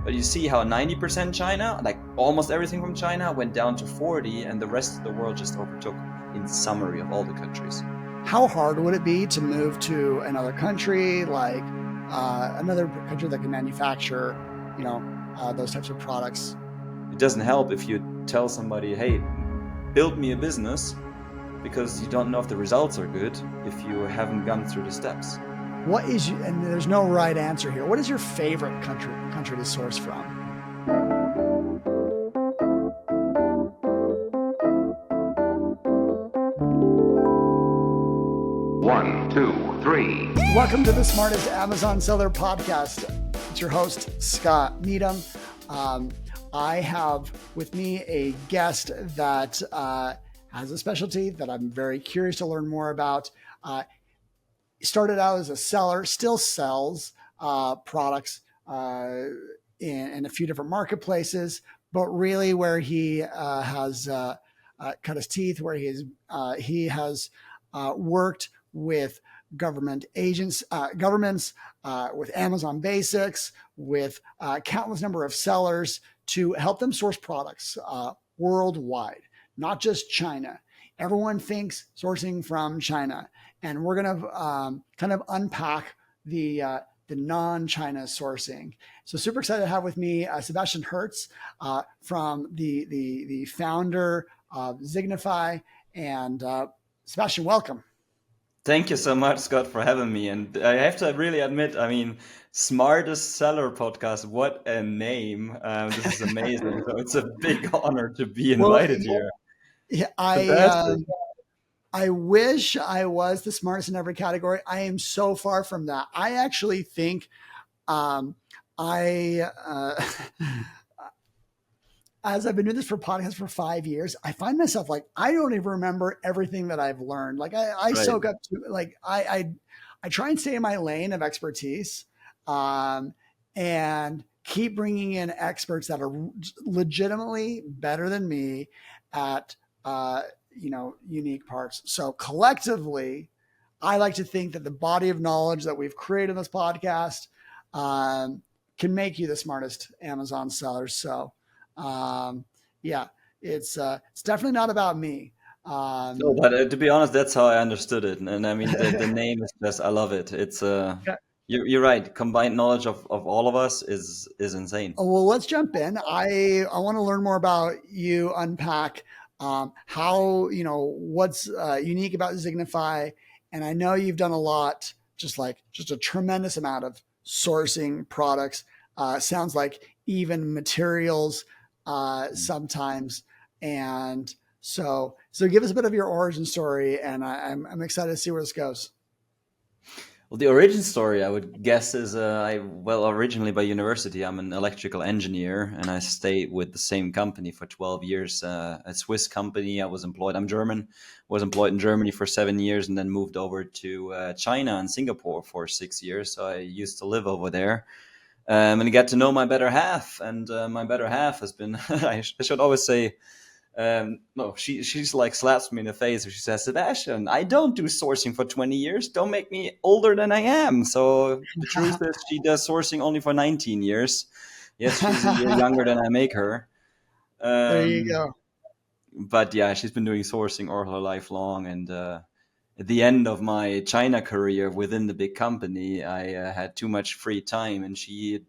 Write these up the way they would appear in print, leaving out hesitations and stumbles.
But you see how 90% China, like almost everything from China, went down to 40, and the rest of the world just overtook in summary of all the countries. How hard would it be to move to another country, like another country that can manufacture, those types of products? It doesn't help if you tell somebody, hey, build me a business, because you don't know if the results are good if you haven't gone through the steps. And there's no right answer here. What is your favorite country to source from? One, two, three. Welcome to the Smartest Amazon Seller Podcast. It's your host, Scott Needham. I have with me a guest that has a specialty that I'm very curious to learn more about. Started out as a seller, still sells products in a few different marketplaces, but really where he has cut his teeth, where he has worked with governments, with Amazon Basics, with countless number of sellers to help them source products worldwide, not just China. Everyone thinks sourcing from China, and we're going to kind of unpack the non-China sourcing. So super excited to have with me Sebastian Hertz from the founder of Zignify. And Sebastian, welcome. Thank you so much, Scott, for having me. And I have to really admit, Smartest Seller Podcast, what a name. This is amazing. So it's a big honor to be invited here. Yeah, I wish I was the smartest in every category. I am so far from that. I actually think as I've been doing this for podcasts for 5 years, I find myself like, I don't even remember everything that I've learned. Like I soak up to, like, I try and stay in my lane of expertise, and keep bringing in experts that are legitimately better than me at, unique parts. So collectively, I like to think that the body of knowledge that we've created in this podcast, can make you the smartest Amazon seller. So, it's definitely not about me. No, but to be honest, that's how I understood it. And the name is just, I love it. It's you're right. Combined knowledge of all of us is insane. Well, let's jump in. I want to learn more about you, unpack how, what's unique about Zignify. And I know you've done a lot, just a tremendous amount of sourcing products. Sounds like even materials sometimes. And so give us a bit of your origin story, and I'm excited to see where this goes. Well, the origin story, I would guess, is originally by university, I'm an electrical engineer, and I stayed with the same company for 12 years, a Swiss company. I'm German, was employed in Germany for 7 years, and then moved over to China and Singapore for 6 years. So I used to live over there. And I got to know my better half, and my better half has been, I should always say, she's like slaps me in the face. She says, Sebastian, I don't do sourcing for 20 years. Don't make me older than I am. So the truth is she does sourcing only for 19 years. Yes, she's a year younger than I make her. There you go. But yeah, she's been doing sourcing all her life long. And at the end of my China career within the big company, I had too much free time, and she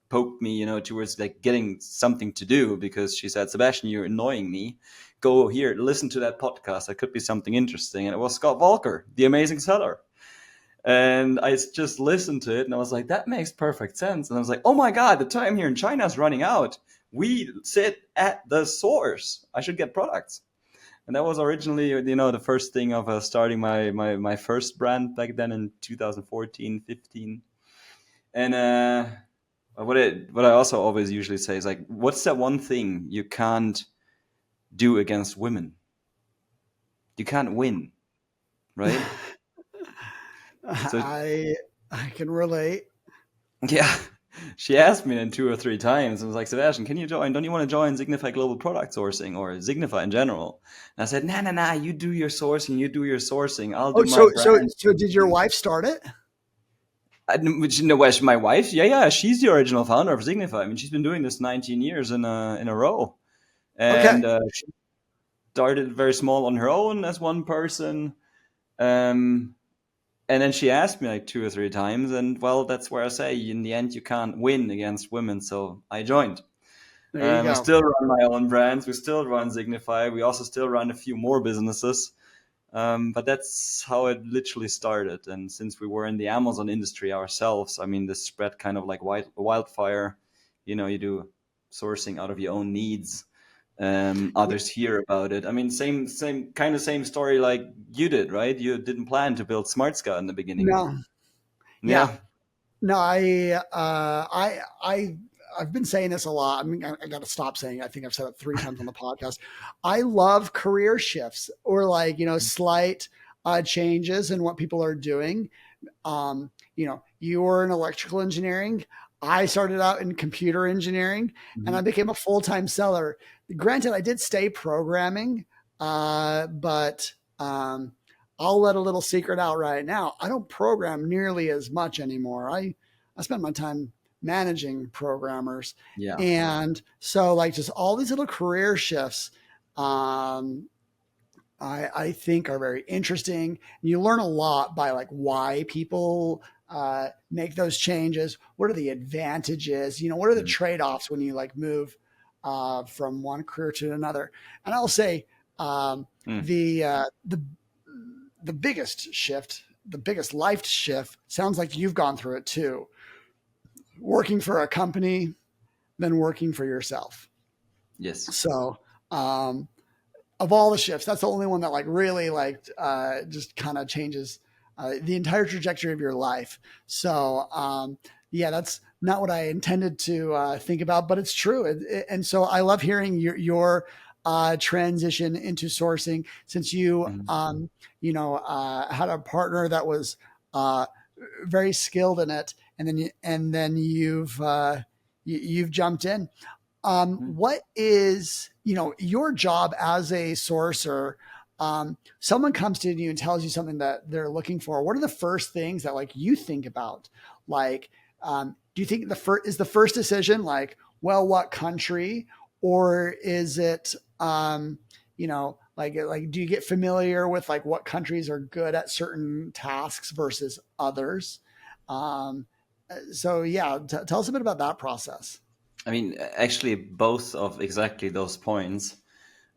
poked me, towards like getting something to do, because she said, Sebastian, you're annoying me. Go here, listen to that podcast. That could be something interesting. And it was Scott Walker, The Amazing Seller. And I just listened to it, and I was like, that makes perfect sense. And I was like, oh my God, the time here in China is running out. We sit at the source. I should get products. And that was originally, the first thing of starting my first brand back then in 2014, 15. And what I also always usually say is like, what's that one thing you can't do against women? You can't win, right? So, I can relate. Yeah. She asked me then 2 or 3 times and was like, Sebastian, can you join? Don't you want to join Zignify Global Product Sourcing or Zignify in general? And I said, nah, you do your sourcing. I'll do my brand. So did your wife start it? Which, my wife, yeah, she's the original founder of Zignify. I mean, she's been doing this 19 years in a row, Okay. and she started very small on her own as one person, um, and then she asked me like 2 or 3 times, and well, that's where I say in the end you can't win against women, so I joined. There you I go. still run my own brands. We still run Zignify. We also still run a few more businesses. But that's how it literally started. And since we were in the Amazon industry ourselves, I mean, this spread kind of like wildfire. You do sourcing out of your own needs. Others hear about it. I mean, same story like you did, right? You didn't plan to build SmartScout in the beginning. No. Yeah. Yeah. No, I've been saying this a lot. I mean, I got to stop saying it. I think I've said it 3 times on the podcast. I love career shifts or like, slight changes in what people are doing. You were in electrical engineering. I started out in computer engineering and I became a full-time seller. Granted, I did stay programming, but I'll let a little secret out right now. I don't program nearly as much anymore. I spend my time managing programmers. Yeah. And so like just all these little career shifts, I think are very interesting. You learn a lot by like why people make those changes. What are the advantages? What are the trade-offs when you like move from one career to another? And I'll say the biggest shift, the biggest life shift sounds like you've gone through it too. Working for a company, then working for yourself. Yes. So, of all the shifts, that's the only one that like really like just kind of changes the entire trajectory of your life. So, yeah, that's not what I intended to think about, but it's true. And so I love hearing your transition into sourcing since you, had a partner that was very skilled in it, and then you've jumped in. What is your job as a sourcer? Someone comes to you and tells you something that they're looking for. What are the first things that like you think about? Like, do you think is the first decision like, well, what country, or is it like do you get familiar with like what countries are good at certain tasks versus others? So yeah, tell us a bit about that process. I mean, actually, both of exactly those points.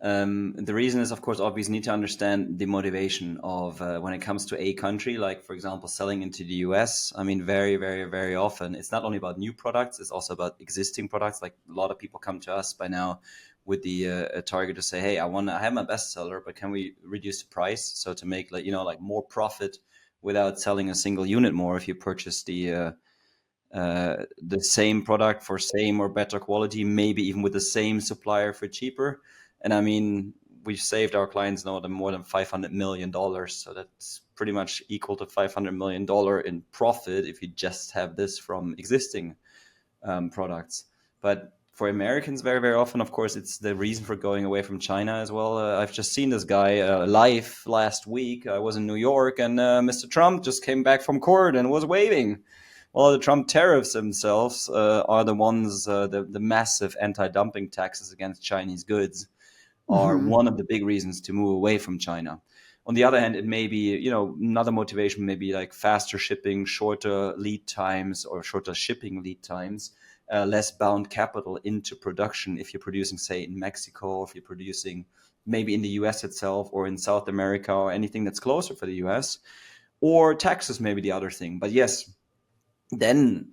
The reason is, of course, obvious. You need to understand the motivation of when it comes to a country, like, for example, selling into the US. I mean, very, very, very often, it's not only about new products, it's also about existing products. Like a lot of people come to us by now with the target to say, hey, I have my bestseller, but can we reduce the price? So to make like more profit without selling a single unit more if you purchase the same product for same or better quality, maybe even with the same supplier for cheaper. And I mean, we've saved our clients now more than $500 million. So that's pretty much equal to $500 million in profit if you just have this from existing products. But for Americans, very, very often, of course, it's the reason for going away from China as well. I've just seen this guy live last week. I was in New York and Mr. Trump just came back from court and was waving. Well, the Trump tariffs themselves are the ones, the massive anti-dumping taxes against Chinese goods are one of the big reasons to move away from China. On the other hand, it may be, another motivation may be like faster shipping, shorter lead times or shorter shipping lead times, less bound capital into production if you're producing, say, in Mexico, or if you're producing maybe in the US itself or in South America or anything that's closer for the US, or taxes may be the other thing. But yes, then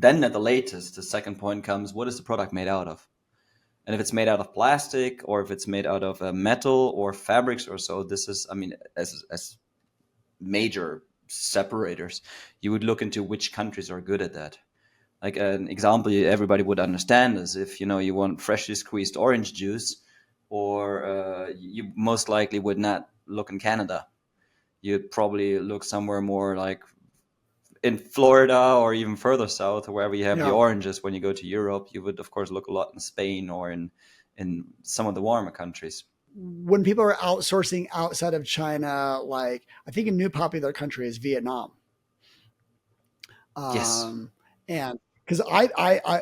at the latest, the second point comes, what is the product made out of? And if it's made out of plastic or if it's made out of metal or fabrics or so, this is, I mean, as major separators, you would look into which countries are good at that. Like an example everybody would understand is if, you want freshly squeezed orange juice, or you most likely would not look in Canada. You'd probably look somewhere more like in Florida or even further south, wherever you have the oranges. When you go to Europe, you would, of course, look a lot in Spain or in some of the warmer countries. When people are outsourcing outside of China, like I think a new popular country is Vietnam. Yes. And because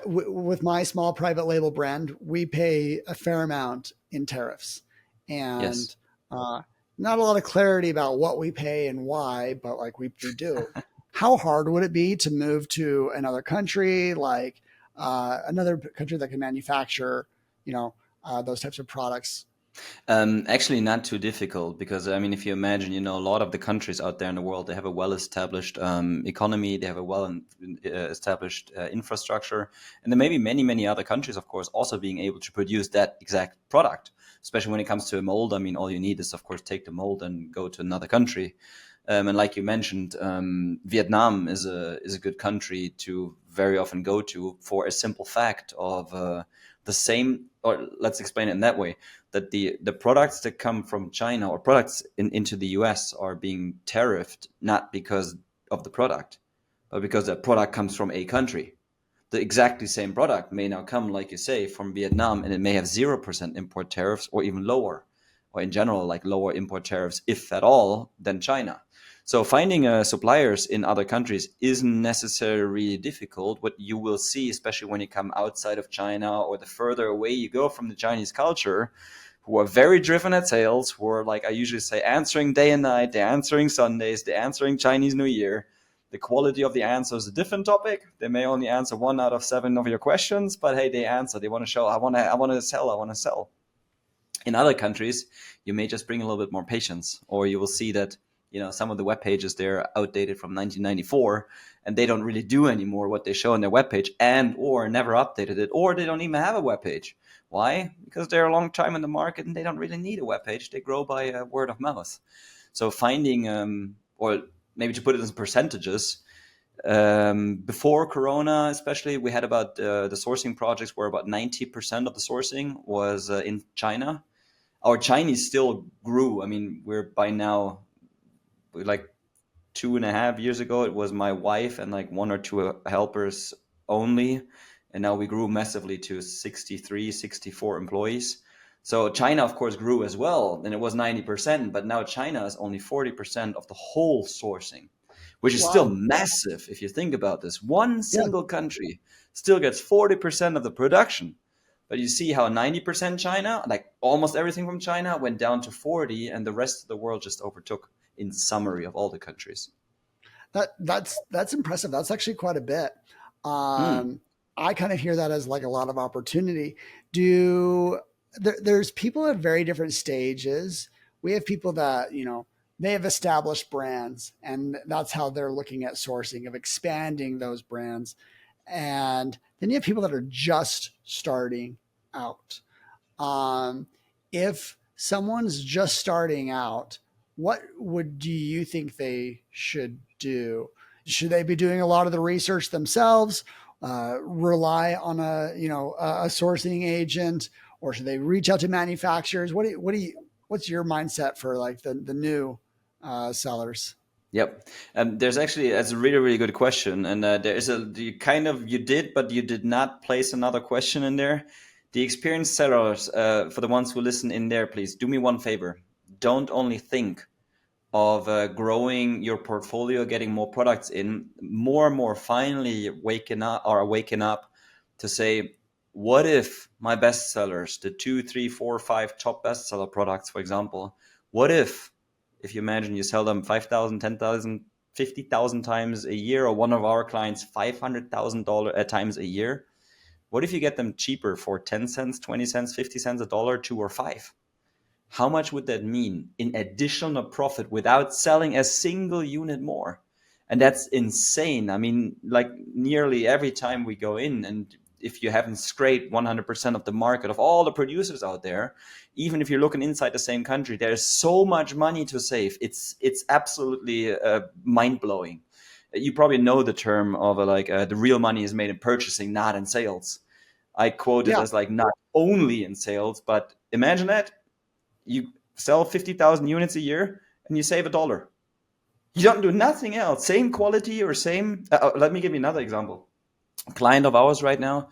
with my small private label brand, we pay a fair amount in tariffs, and Yes. not a lot of clarity about what we pay and why, but like we do. How hard would it be to move to another country, like another country that can manufacture, those types of products? Actually, not too difficult because I mean, if you imagine, a lot of the countries out there in the world, they have a well-established economy, they have a well-established infrastructure, and there may be many, many other countries, of course, also being able to produce that exact product. Especially when it comes to a mold, I mean, all you need is, of course, take the mold and go to another country. And like you mentioned, Vietnam is a good country to very often go to for a simple fact of the same, or let's explain it in that way, that the products that come from China or products into the US are being tariffed not because of the product, but because the product comes from a country. The exactly same product may now come, like you say, from Vietnam, and it may have 0% import tariffs or even lower, or in general, like lower import tariffs, if at all, than China. So finding suppliers in other countries isn't necessarily difficult. What you will see, especially when you come outside of China or the further away you go from the Chinese culture, who are very driven at sales, who are, like I usually say, answering day and night, they're answering Sundays, they're answering Chinese New Year. The quality of the answer is a different topic. They may only answer 1 out of 7 of your questions, but hey, they answer. They want to show, I want to sell, I want to sell. In other countries, you may just bring a little bit more patience, or you will see that some of the web pages, they're outdated from 1994, and they don't really do anymore what they show on their web page, and or never updated it, or they don't even have a web page. Why? Because they're a long time in the market and they don't really need a web page. They grow by word of mouth. So finding, or maybe to put it in percentages, before Corona, especially, we had about the sourcing projects where about 90% of the sourcing was in China. Our Chinese still grew. I mean, we're by now, like 2.5 years ago, it was my wife and like 1 or 2 helpers only. And now we grew massively to 63, 64 employees. So China, of course, grew as well. And it was 90%, but now China is only 40% of the whole sourcing, which is still Wow. massive if you think about this. One Yeah. single country still gets 40% of the production. But you see how 90% China, like almost everything from China, went down to 40, and the rest of the world just overtook, in summary, of all the countries. That's impressive. That's actually quite a bit. Hmm. I kind of hear that as like a lot of opportunity. There's people at very different stages. We have people that, they have established brands and that's how they're looking at sourcing, of expanding those brands. And then you have people that are just starting out. Um, if someone's just starting out, what would do you think they should do? Should they be doing a lot of the research themselves, rely on a sourcing agent, or should they reach out to manufacturers? What's your mindset for like the new sellers? Yep. There's actually, that's a really, really good question. And there is you did, but you did not place another question in there. The experienced sellers, for the ones who listen in there, please do me one favor. Don't only think of growing your portfolio, getting more products in, more and more finally waking up to say, what if my best sellers, the 2, 3, 4, 5 top bestseller products, for example, what if you imagine you sell them 5,000, 10,000, 50,000 times a year, or one of our clients $500,000 times a year, what if you get them cheaper for 10 cents, 20 cents, 50 cents, a dollar, 2 or 5? How much would that mean in additional profit without selling a single unit more? And that's insane. I mean, like nearly every time we go in, and if you haven't scraped 100% of the market of all the producers out there, even if you're looking inside the same country, there's so much money to save. It's absolutely mind blowing. You probably know the term of the real money is made in purchasing, not in sales. I quote it Yeah. as like not only in sales, but imagine that you sell 50,000 units a year and you save $1. You don't do nothing else. Same quality or same. Let me give you another example. A client of ours right now,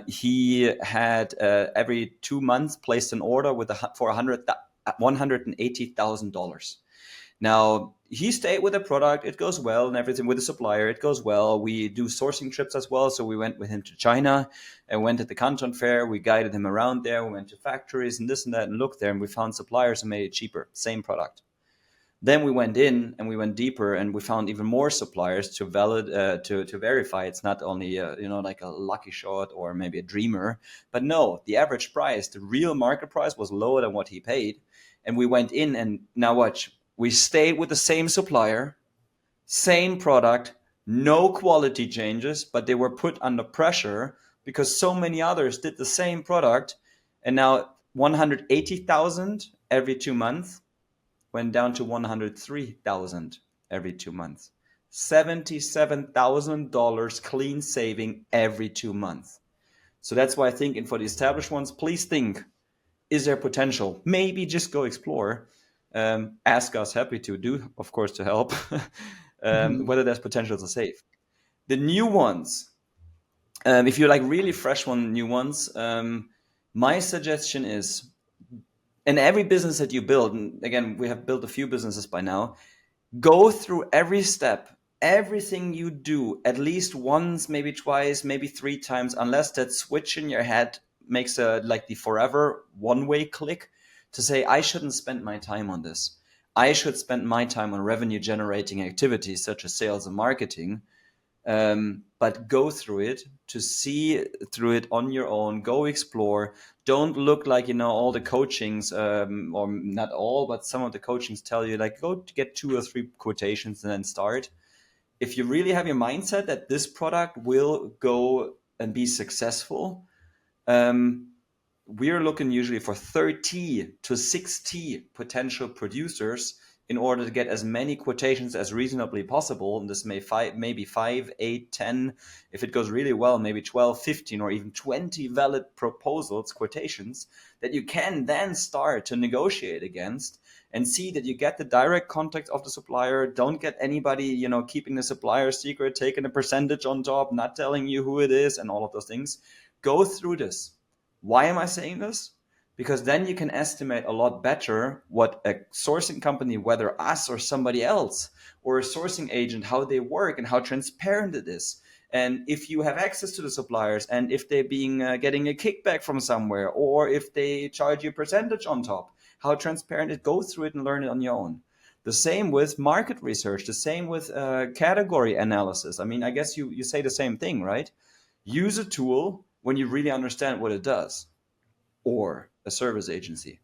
he had every 2 months placed an order for $180,000. Now, he stayed with the product. It goes well and everything with the supplier. It goes well. We do sourcing trips as well. So we went with him to China and went at the Canton Fair. We guided him around there. We went to factories and this and that and looked there. And we found suppliers who made it cheaper, same product. Then we went in and we went deeper and we found even more suppliers to to verify it's not only like a lucky shot or maybe a dreamer, but no, the average price, the real market price was lower than what he paid. And we went in and now watch, we stayed with the same supplier, same product, no quality changes, but they were put under pressure because so many others did the same product, and now 180,000 every 2 months went down to 103,000 every 2 months. $77,000 clean saving every 2 months. So that's why I think, and for the established ones, please think, is there potential? Maybe just go explore. Ask us, happy to do, of course, to help, whether there's potential to save. The new ones, if you like really fresh new ones, my suggestion is, in every business that you build, and again, we have built a few businesses by now, go through every step, everything you do at least once, maybe twice, maybe 3 times, unless that switch in your head makes the forever one-way click to say, I shouldn't spend my time on this. I should spend my time on revenue generating activities such as sales and marketing. But go through it, to see through it on your own, go explore. Don't look like, all the coachings, or not all, but some of the coachings tell you like, go to get 2 or 3 quotations and then start. If you really have your mindset that this product will go and be successful, we're looking usually for 30 to 60 potential producers in order to get as many quotations as reasonably possible. And this maybe 5, 8, 10. If it goes really well, maybe 12, 15, or even 20 valid proposals, quotations, that you can then start to negotiate against and see that you get the direct contact of the supplier. Don't get anybody, keeping the supplier secret, taking a percentage on top, not telling you who it is, and all of those things. Go through this. Why am I saying this? Because then you can estimate a lot better what a sourcing company, whether us or somebody else, or a sourcing agent, how they work and how transparent it is. And if you have access to the suppliers, and if they're getting a kickback from somewhere, or if they charge you a percentage on top, how transparent it. Go through it and learn it on your own. The same with market research, the same with category analysis. I mean, I guess you say the same thing, right? Use a tool when you really understand what it does, or a service agency,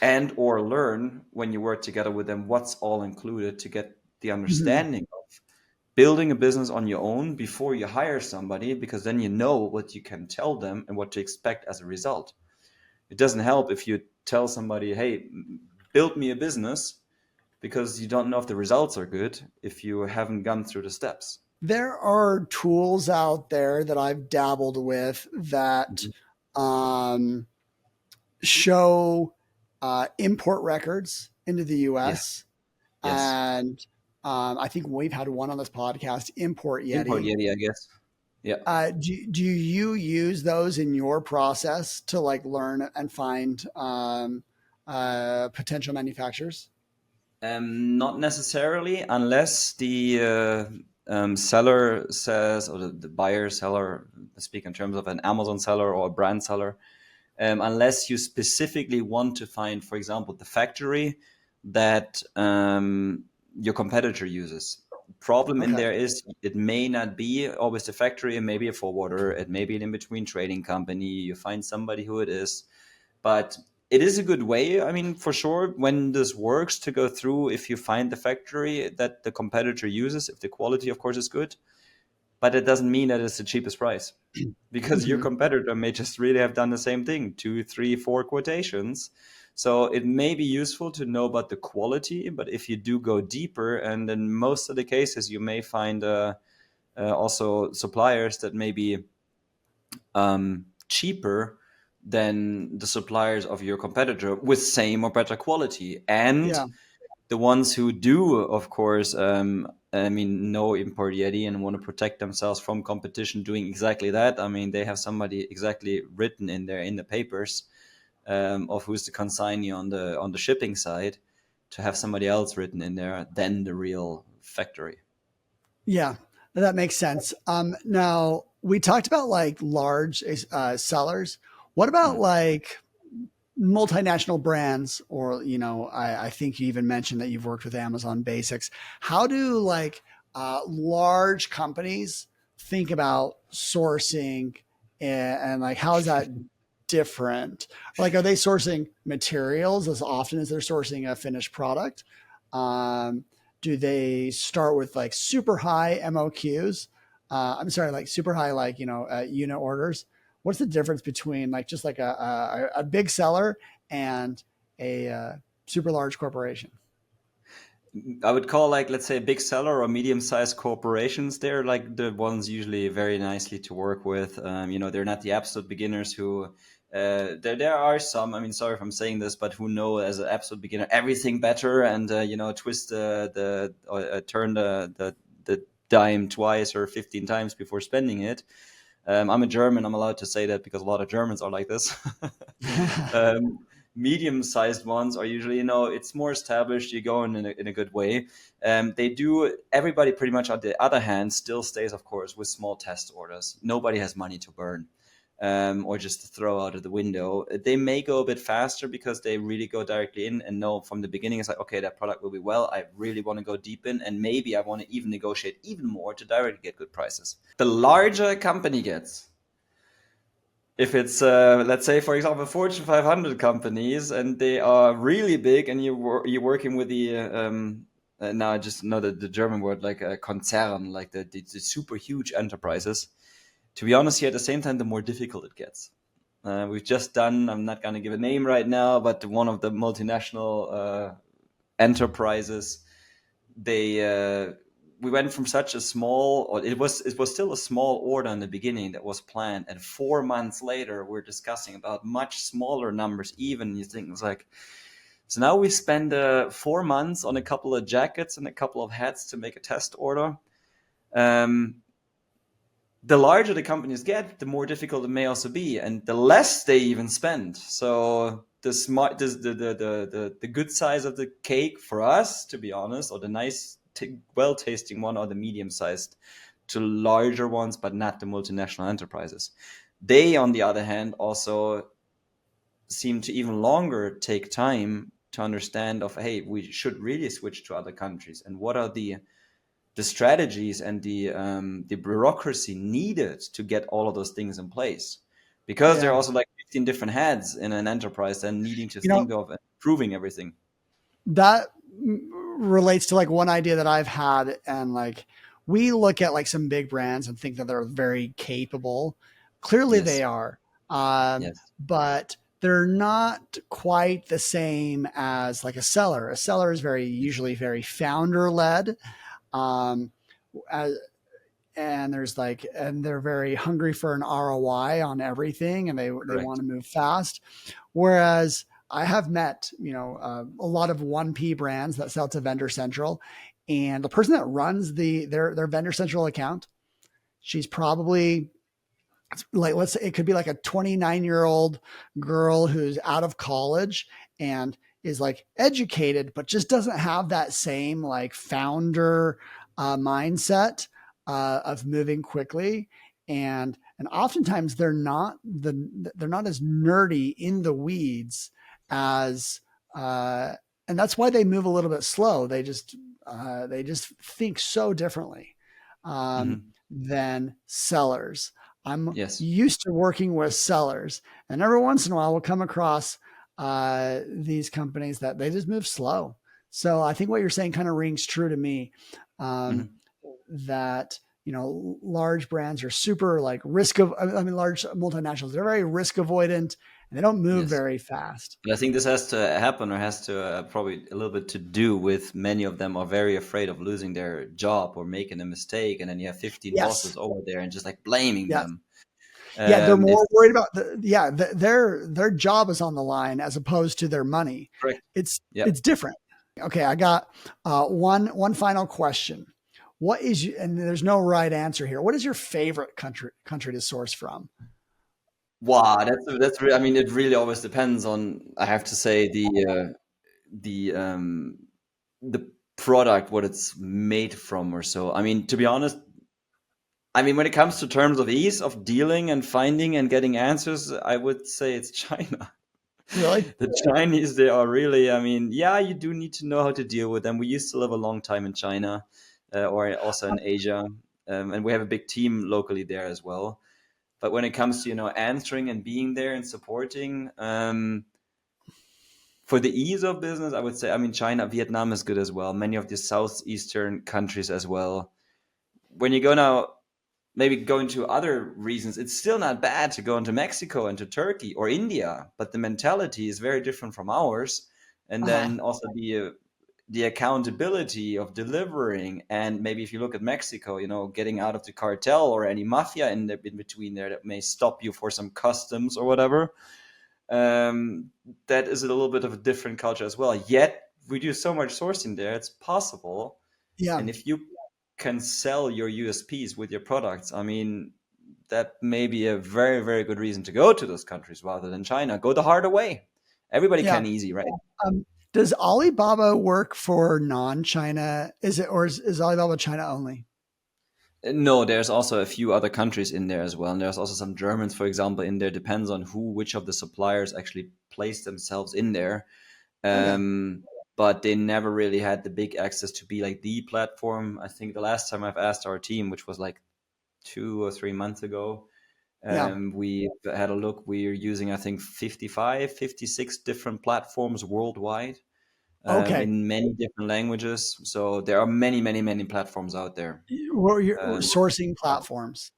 and or learn when you work together with them what's all included to get the understanding of building a business on your own before you hire somebody, because then you know what you can tell them and what to expect as a result. It doesn't help if you tell somebody, hey, build me a business, because you don't know if the results are good if you haven't gone through the steps. There are tools out there that I've dabbled with that show import records into the US. Yes. And I think we've had one on this podcast, Import Yeti. Import Yeti, I guess. Yeah. Do you use those in your process to learn and find potential manufacturers? Not necessarily, unless the seller says, or the buyer, seller, speak in terms of an Amazon seller or a brand seller, unless you specifically want to find, for example, the factory that your competitor uses. Problem in there is, it may not be always the factory, it may be a forwarder, it may be an in-between trading company. You find somebody who it is, but it is a good way, I mean, for sure, when this works, to go through, if you find the factory that the competitor uses, if the quality, of course, is good. But it doesn't mean that it's the cheapest price, because your competitor may just really have done the same thing, 2, 3, 4 quotations. So it may be useful to know about the quality, but if you do go deeper, and in most of the cases, you may find also suppliers that may be cheaper than the suppliers of your competitor with same or better quality. And the ones who do, of course, know Import Yeti and want to protect themselves from competition doing exactly that. I mean, they have somebody exactly written in the papers of who's the consignee on the shipping side. to have somebody else written in there than the real factory. Yeah, that makes sense. Now we talked about like large sellers. What about like multinational brands? Or, you know, I think you even mentioned that you've worked with Amazon Basics. How do like large companies think about sourcing, and like how is that different? Like, are they sourcing materials as often as they're sourcing a finished product? Um, do they start with like super high MOQs? I'm sorry, like super high, like, you know, unit orders. What's the difference between like just like a big seller and a super large corporation? I would call, like, let's say, a big seller or medium-sized corporations. They're like the ones usually very nicely to work with. You know, they're not the absolute beginners who. There are some. I mean, sorry if I'm saying this, but who know as an absolute beginner everything better, and you know, twist turn the dime twice or 15 times before spending it. I'm a German. I'm allowed to say that because a lot of Germans are like this. um, Medium-sized ones are usually, you know, it's more established. You go in a good way. They do. Everybody pretty much, on the other hand, still stays, of course, with small test orders. Nobody has money to burn. Or just to throw out of the window. They may go a bit faster because they really go directly in and know from the beginning, it's like, okay, that product will be well. I really want to go deep in, and maybe I want to even negotiate even more to directly get good prices. The larger a company gets, if it's, let's say, for example, Fortune 500 companies, and they are really big, and you're working with the, now I just know the German word, like a concern, like the super huge enterprises. To be honest, here at the same time, the more difficult it gets. We've just done, I'm not going to give a name right now, but one of the multinational enterprises, we went from such a small, or it was still a small order in the beginning that was planned, and 4 months later, we're discussing about much smaller numbers. Even you think it's like, so now we spend 4 months on a couple of jackets and a couple of hats to make a test order. The larger the companies get, the more difficult it may also be, and the less they even spend. So the good size of the cake for us, to be honest, or the nice, well-tasting one, or the medium-sized to larger ones, but not the multinational enterprises. They, on the other hand, also seem to even longer take time to understand of, hey, we should really switch to other countries, and what are the strategies and the bureaucracy needed to get all of those things in place, because there are also like 15 different heads in an enterprise and needing to think of improving everything. That relates to like one idea that I've had, and like we look at like some big brands and think that they're very capable. Clearly they are, but they're not quite the same as like a seller. A seller is usually very founder led. And there's like, and they're very hungry for an ROI on everything, and they want to move fast. Whereas I have met, you know, a lot of 1P brands that sell to Vendor Central, and the person that runs their Vendor Central account, she's probably like, let's say it could be like a 29-year-old girl who's out of college and is like educated, but just doesn't have that same like founder mindset of moving quickly. And oftentimes they're not as nerdy in the weeds as, and that's why they move a little bit slow. They just think so differently than sellers. I'm used to working with sellers, and every once in a while we'll come across these companies that they just move slow. So I think what you're saying kind of rings true to me, that, you know, large brands are super like large multinationals, they're very risk avoidant, and they don't move very fast. But I think this has to happen, or has to probably a little bit to do with many of them are very afraid of losing their job or making a mistake. And then you have 15 bosses over there and just like blaming them. They're more worried about their job is on the line as opposed to their money. Correct. It's different. Okay, I got one final question. What is and there's no right answer here. What is your favorite country to source from? Wow, that's I mean, it really always depends on, I have to say, the product, what it's made from or so. I mean, to be honest, I mean, when it comes to terms of ease of dealing and finding and getting answers, I would say it's China. Really? The Chinese, they are really, I mean, yeah, you do need to know how to deal with them. We used to live a long time in China, or also in Asia, and we have a big team locally there as well. But when it comes to, answering and being there and supporting, for the ease of business, I would say, I mean, China, Vietnam is good as well. Many of the southeastern countries as well. When you go now, maybe go into other reasons, it's still not bad to go into Mexico and to Turkey or India, but the mentality is very different from ours. And Uh-huh. then also the accountability of delivering, and maybe if you look at Mexico, getting out of the cartel or any mafia in between there that may stop you for some customs or whatever. That is a little bit of a different culture as well. Yet we do so much sourcing there; it's possible. Yeah. And if you can sell your USPs with your products, I mean, that may be a very, very good reason to go to those countries rather than China. Go the harder way. Everybody Yeah. can easy, right? Does Alibaba work for non-China? Is Alibaba China only? No, there's also a few other countries in there as well. And there's also some Germans, for example, in there. Depends on which of the suppliers actually place themselves in there. Okay. But they never really had the big access to be like the platform. I think the last time I've asked our team, which was like 2 or 3 months ago, Yeah. we had a look. We're using, I think, 55, 56 different platforms worldwide, Okay. in many different languages. So there are many, many, many platforms out there. We're Um, sourcing platforms.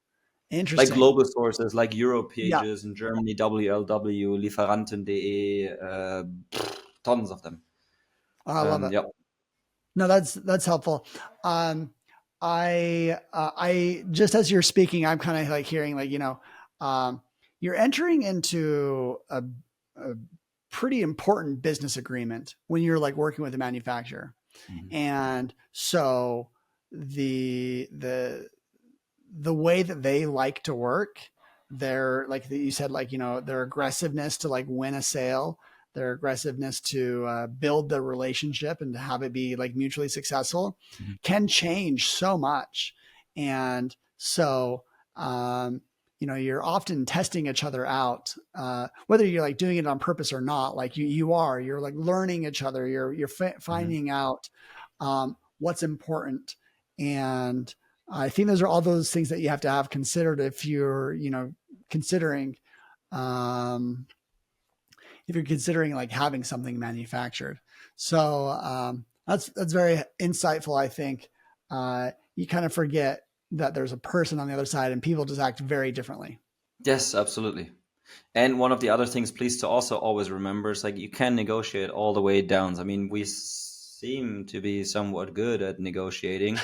like Interesting. global sources like Yeah. Europages in Germany, WLW, Lieferanten.de, tons of them. I love it. Yep. No, that's helpful. Um, I just as you're speaking, I'm kind of like hearing like um, you're entering into a pretty important business agreement when you're like working with a manufacturer, Mhm. and so the the way that they like to work, their like you said, like their aggressiveness to like win a sale, their aggressiveness to build the relationship and to have it be like mutually successful, Mhm. can change so much. And so you're often testing each other out, whether you're like doing it on purpose or not. Like you're like learning each other. You're Mhm. finding out what's important. And I think those are all those things that you have to have considered if you're, considering, um, if you're considering like having something manufactured. So that's very insightful. I think you kind of forget that there's a person on the other side, and people just act very differently. Yes, absolutely. And one of the other things, please, to also always remember is like you can negotiate all the way down. I mean, we seem to be somewhat good at negotiating,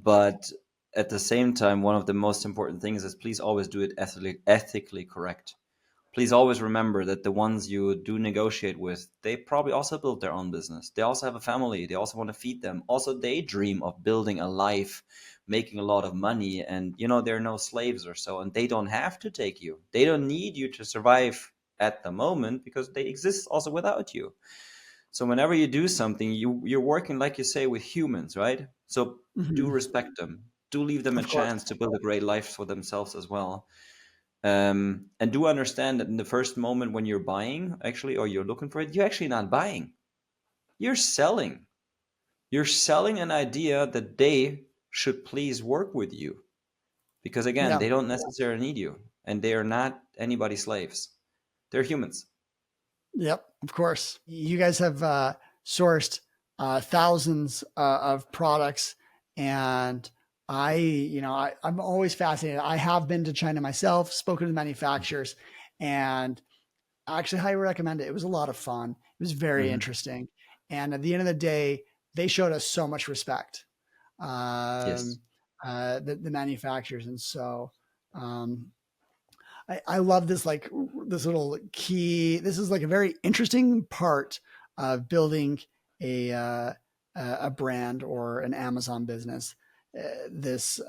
but at the same time, one of the most important things is please always do it ethically correct. Please always remember that the ones you do negotiate with, they probably also build their own business. They also have a family. They also want to feed them. Also, they dream of building a life, making a lot of money. And, they're no slaves or so. And they don't have to take you. They don't need you to survive at the moment because they exist also without you. So whenever you do something, you're working, like you say, with humans, right? So do Mhm. respect them. Do leave them a Of course. chance to build a great life for themselves as well. And do understand that in the first moment when you're buying, actually, or you're looking for it, you're actually not buying. You're selling. You're selling an idea that they should please work with you. Because again, Yeah. they don't necessarily need you, and they are not anybody's slaves. They're humans. Yep, of course. You guys have sourced thousands of products, and I'm always fascinated. I have been to China myself, spoken to manufacturers, and I actually highly recommend it. It was a lot of fun. It was very Hmm. interesting, and at the end of the day, they showed us so much respect. Yes. The manufacturers, and so um, I love this like this little key. This is like a very interesting part of building a a brand or an Amazon business. This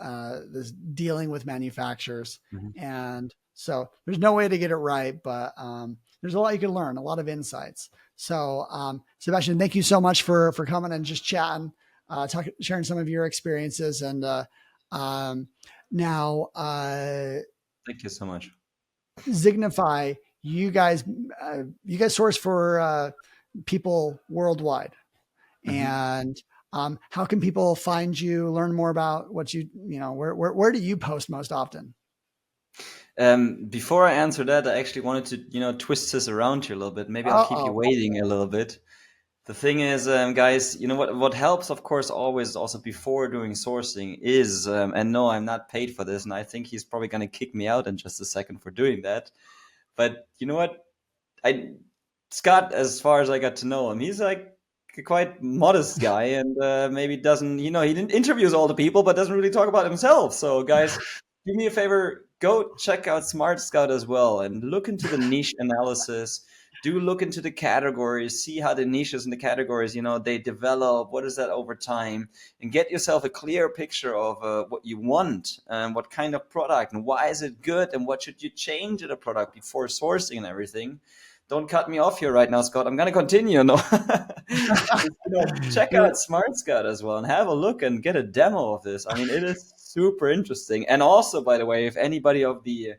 dealing with manufacturers, Hmm. and So there's no way to get it right, but there's a lot you can learn, a lot of insights. So Sebastian, thank you so much for coming and just chatting, sharing some of your experiences. And now Thank you so much. Zignify, you guys source for people worldwide. And how can people find you, learn more about what where do you post most often? Before I answer that, I actually wanted to, twist this around here a little bit. Maybe I'll keep you waiting a little bit. The thing is, guys, what helps, of course, always also before doing sourcing is, and no, I'm not paid for this, and I think he's probably going to kick me out in just a second for doing that. But you know what? Scott, as far as I got to know him, he's like a quite modest guy, and maybe doesn't, he didn't interviews all the people, but doesn't really talk about himself. So, guys, do me a favor, go check out Smart Scout as well, and look into the niche analysis. Do look into the categories, see how the niches and the categories, they develop. What is that over time? And get yourself a clear picture of what you want and what kind of product and why is it good and what should you change in a product before sourcing and everything. Don't cut me off here right now, Scott. I'm going to continue. No, check out Smart Scout as well and have a look and get a demo of this. I mean, it is super interesting. And also, by the way, if anybody of the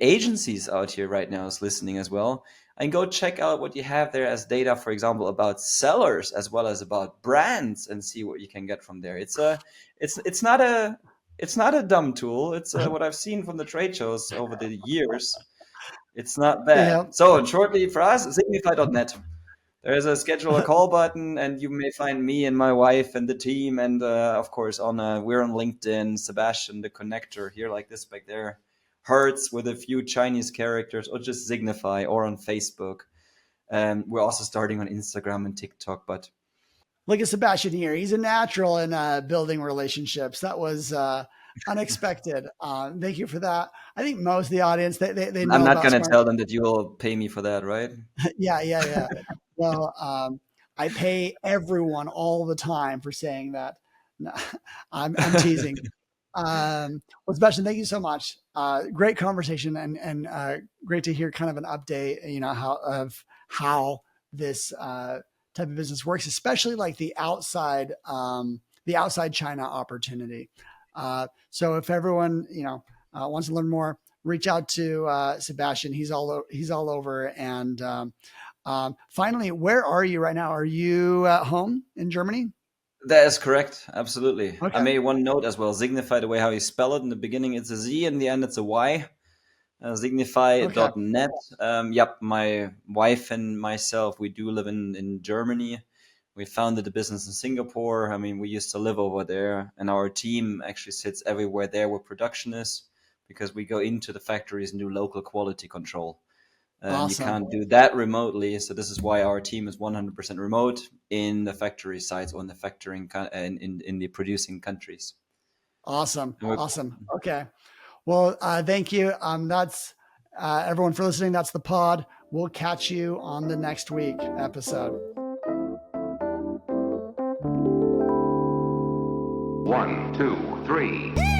agencies out here right now is listening as well, and go check out what you have there as data, for example, about sellers as well as about brands, and see what you can get from there. It's not a dumb tool. It's what I've seen from the trade shows over the years. It's not bad. Yeah. So shortly for us, Zignify.net. There is a schedule a call button, and you may find me and my wife and the team, and of course we're on LinkedIn. Sebastian, the connector here, like this back there. Hertz with a few Chinese characters, or just Zignify, or on Facebook. We're also starting on Instagram and TikTok, but look at Sebastian here. He's a natural in building relationships. That was unexpected. Thank you for that. I think most of the audience, they know. I'm not going to tell them that you will pay me for that, right? Yeah. Well, I pay everyone all the time for saying that. No, I'm teasing. Well, Sebastian, thank you so much. Great conversation and great to hear kind of an update, how this type of business works, especially like the outside China opportunity. So if everyone, wants to learn more, reach out to Sebastian. He's all over. And finally, where are you right now? Are you at home in Germany? That is correct. Absolutely. Okay. I made one note as well. Zignify, the way how you spell it. In the beginning, it's a Z. In the end, it's a Y. Zignify.net. Okay. Yep. My wife and myself, we do live in Germany. We founded the business in Singapore. I mean, we used to live over there, and our team actually sits everywhere there where production is, because we go into the factories and do local quality control. Awesome. You can't do that remotely, so this is why our team is 100% remote in the factory sites or in the factoring in the producing countries. Awesome. Okay. Well, thank you. That's everyone for listening. That's the pod. We'll catch you on the next week episode. 1, 2, 3.